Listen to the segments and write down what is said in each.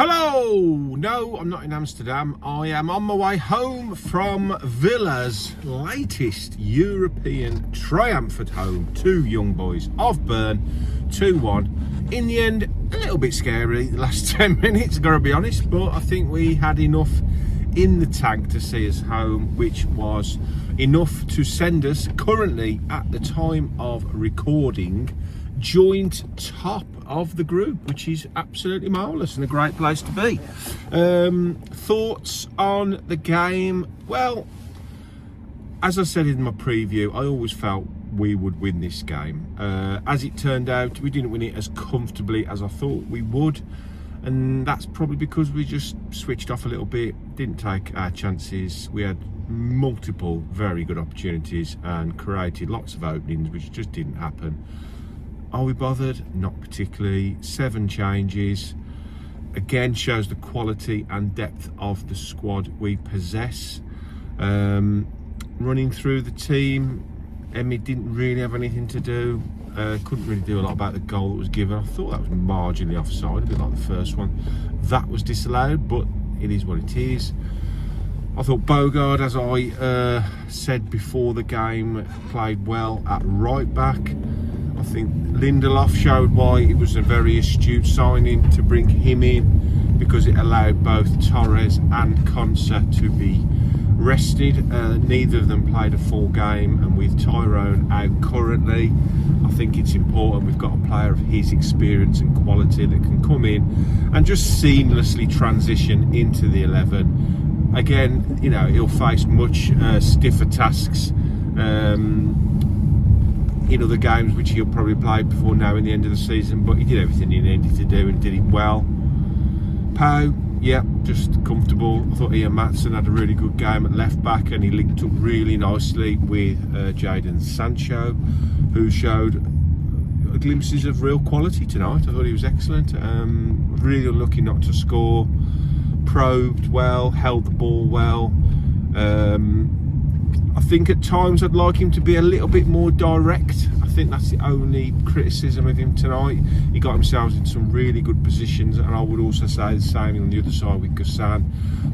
Hello! No, I'm not in Amsterdam. I am on my way home from Villa's latest European triumph at home. 2 young boys of Bern, 2-1. In the end, a little bit scary the last 10 minutes, gotta be honest, but I think we had enough in the tank to see us home, which was enough to send us currently, at the time of recording, joint top of the group, which is absolutely marvellous and a great place to be. Thoughts on the game? Well, as I said in my preview, I always felt we would win this game. As it turned out, we didn't win it as comfortably as I thought we would, and that's probably because we just switched off a little bit, didn't take our chances. We had multiple very good opportunities and created lots of openings, which just didn't happen. Are we bothered? Not particularly. 7 changes. Again, shows the quality and depth of the squad we possess. Running through the team, Emery didn't really have anything to do. Couldn't really do a lot about the goal that was given. I thought that was marginally offside, a bit like the first one. That was disallowed, but it is what it is. I thought Bogard, as I said before the game, played well at right back. I think Lindelof showed why it was a very astute signing to bring him in, because it allowed both Torres and Konsa to be rested. Neither of them played a full game, and with Tyrone out currently, I think it's important we've got a player of his experience and quality that can come in and just seamlessly transition into the 11. Again, you know, he'll face much stiffer tasks in other games which he'll probably play before now in the end of the season, but he did everything he needed to do and did it well. Pau, yeah, just comfortable. I thought Ian Maatsen had a really good game at left back, and he linked up really nicely with Jadon Sancho, who showed glimpses of real quality tonight. I thought he was excellent. Really unlucky not to score. Probed well, held the ball well. I think at times I'd like him to be a little bit more direct. I think that's the only criticism of him tonight. He got himself in some really good positions, and I would also say the same on the other side with Ghassan.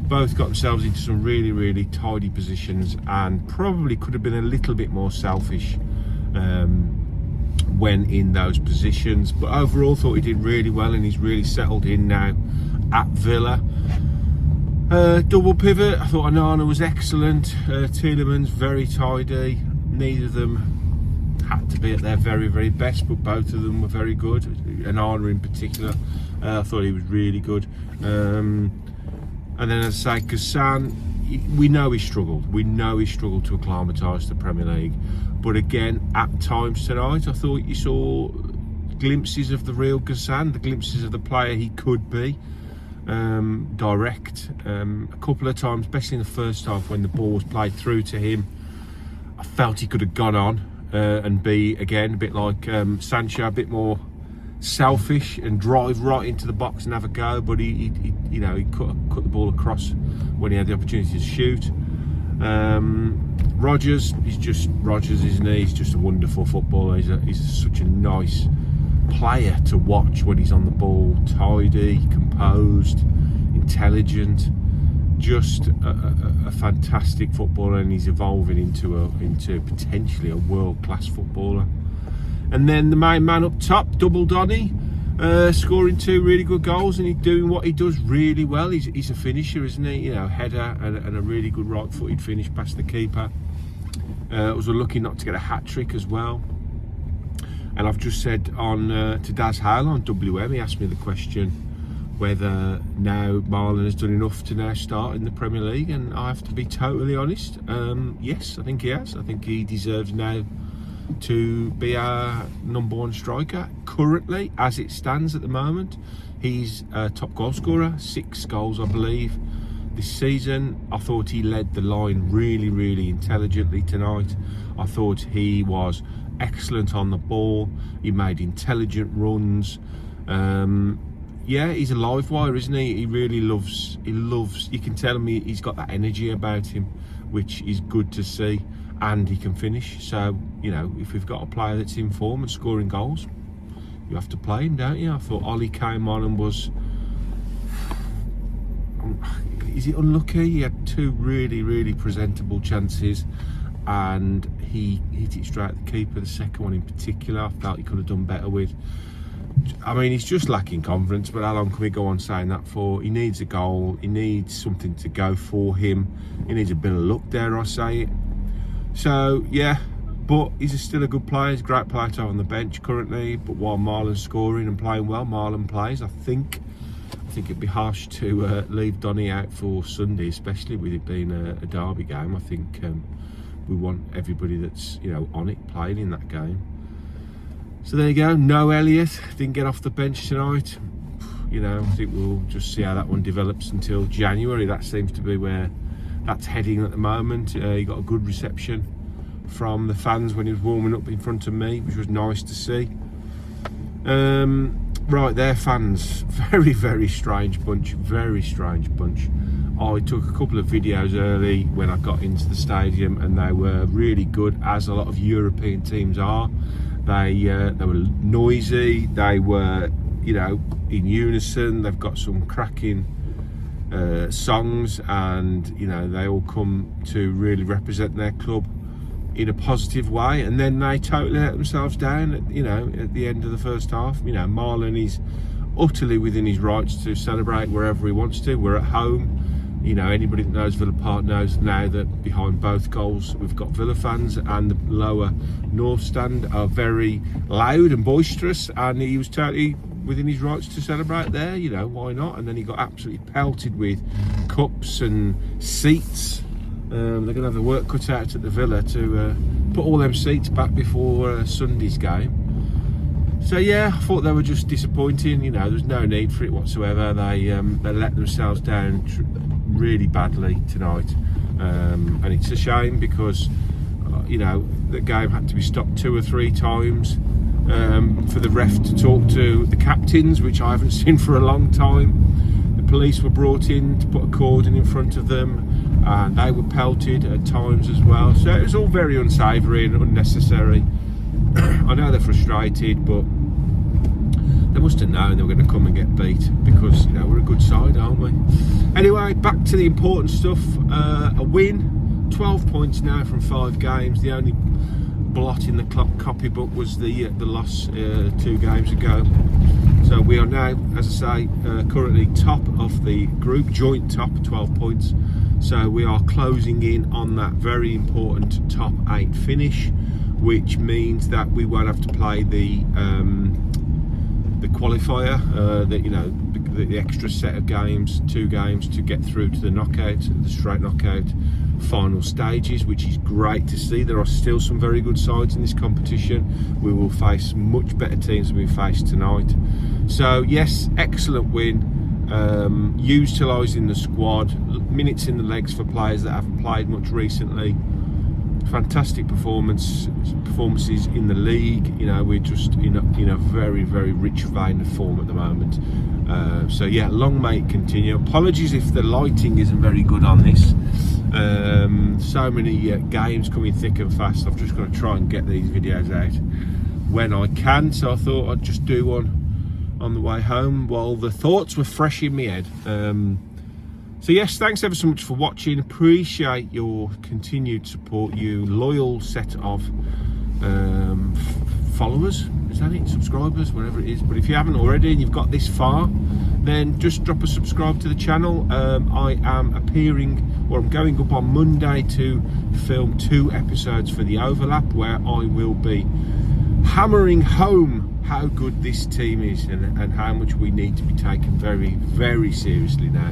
Both got themselves into some really, really tidy positions, and probably could have been a little bit more selfish when in those positions. But overall, thought he did really well, and he's really settled in now at Villa. Double pivot, I thought Onana was excellent. Tielemans very tidy. Neither of them had to be at their very, very best, but both of them were very good. Onana in particular, I thought he was really good. And then, as I say, Ghassan, we know he struggled. We know he struggled to acclimatise to the Premier League. But again, at times tonight, I thought you saw glimpses of the real Ghassan, the glimpses of the player he could be. Direct. A couple of times, especially in the first half when the ball was played through to him, I felt he could have gone on and be, again, a bit like Sancho, a bit more selfish and drive right into the box and have a go, but he cut the ball across when he had the opportunity to shoot. Rodgers, he's just Rodgers, isn't he? He's just a wonderful footballer. He's such a nice player to watch when he's on the ball. Tidy, composed, intelligent, just a fantastic footballer, and he's evolving into potentially a world-class footballer. And then the main man up top, Double Donny, scoring 2 really good goals, and he's doing what he does really well. He's a finisher, isn't he? You know, header and a really good right-footed finish past the keeper. Was lucky not to get a hat-trick as well. And I've just said on to Daz Hale on WM, he asked me the question whether now Marlin has done enough to now start in the Premier League, and I have to be totally honest, yes, I think he has. I think he deserves now to be our #1 striker. Currently, as it stands at the moment, he's a top goal scorer, 6 goals I believe this season. I thought he led the line really, really intelligently tonight. I thought he was excellent on the ball. He made intelligent runs. Yeah, he's a live wire, isn't he? He really loves, you can tell him he's got that energy about him, which is good to see, and he can finish. So, you know, if we've got a player that's in form and scoring goals, you have to play him, don't you? I thought Ollie came on and was is it unlucky? He had two really presentable chances, and he hit it straight at the keeper. The second one in particular, I felt he could have done better with. I mean, he's just lacking confidence, but how long can we go on saying that for? He needs a goal, he needs something to go for him, he needs a bit of luck, dare I say it. So yeah, but he's still a good player. He's a great player to have on the bench currently. But while Marlin's scoring and playing well, Marlin plays. I think it'd be harsh to leave Donny out for Sunday, especially with it being a derby game. I think we want everybody that's on it playing in that game. So there you go. No Elliott, didn't get off the bench tonight. I think we'll just see how that one develops until January. That seems to be where that's heading at the moment. He got a good reception from the fans when he was warming up in front of me, which was nice to see. Right there, fans, very strange bunch, very strange bunch. I took a couple of videos early when I got into the stadium, and they were really good, as a lot of European teams are. They were noisy, they were in unison. They've got some cracking songs, and they all come to really represent their club in a positive way. And then they totally let themselves down at the end of the first half. Marlin is utterly within his rights to celebrate wherever he wants to. We're at home. Anybody that knows Villa Park knows now that behind both goals we've got Villa fans, and the lower north stand are very loud and boisterous, and he was totally within his rights to celebrate there. Why not? And then he got absolutely pelted with cups and seats. They're going to have the work cut out at the Villa to put all them seats back before Sunday's game. So yeah, I thought they were just disappointing. There was no need for it whatsoever. They let themselves down really badly tonight, and it's a shame because the game had to be stopped 2 or 3 times for the ref to talk to the captains, which I haven't seen for a long time. The police were brought in to put a cordon in front of them, and they were pelted at times as well. So it was all very unsavoury and unnecessary. I know they're frustrated, but they must have known they were going to come and get beat, because we're a good side, aren't we? Anyway, back to the important stuff. A win, 12 points now from 5 games. The only blot in the copybook was the loss 2 games ago. So we are now, as I say, currently top of the group, joint top, 12 points. So we are closing in on that very important top 8 finish, which means that we won't have to play the qualifier, the extra set of games, 2 games to get through to the straight knockout final stages, which is great to see. There are still some very good sides in this competition. We will face much better teams than we faced tonight. So yes, excellent win, utilising the squad, minutes in the legs for players that haven't played much recently. Fantastic performances in the league. We're just in a very rich vein of form at the moment. So yeah, long may it continue. Apologies if the lighting isn't very good on this. So many games coming thick and fast. I've just got to try and get these videos out when I can. So I thought I'd just do one on the way home while the thoughts were fresh in my head. So yes, thanks ever so much for watching. Appreciate your continued support, you loyal set of followers, is that it? Subscribers, whatever it is. But if you haven't already and you've got this far, then just drop a subscribe to the channel. I am I'm going up on Monday to film 2 episodes for the overlap, where I will be hammering home how good this team is and how much we need to be taken very seriously now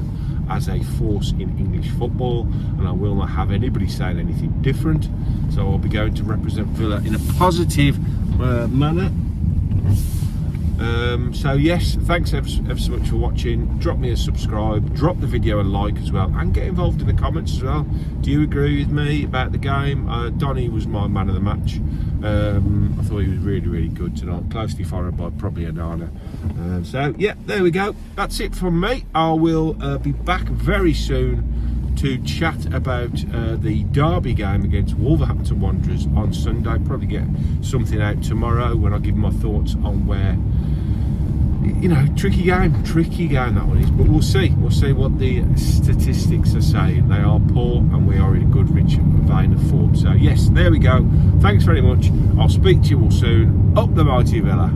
as a force in English football, and I will not have anybody saying anything different. So I'll be going to represent Villa in a positive manner. So yes, thanks ever so much for watching. Drop me a subscribe, drop the video a like as well, and get involved in the comments as well. Do you agree with me about the game? Donny was my man of the match. I thought he was really good tonight, closely followed by probably Anana. So yeah, there we go. That's it from me. I will be back very soon to chat about the derby game against Wolverhampton Wanderers on Sunday. Probably get something out tomorrow when I give my thoughts on where you know, tricky game that one is, but we'll see what the statistics are saying. They are poor and we are in a good rich vein of form. So yes, there we go. Thanks very much. I'll speak to you all soon. Up the mighty Villa.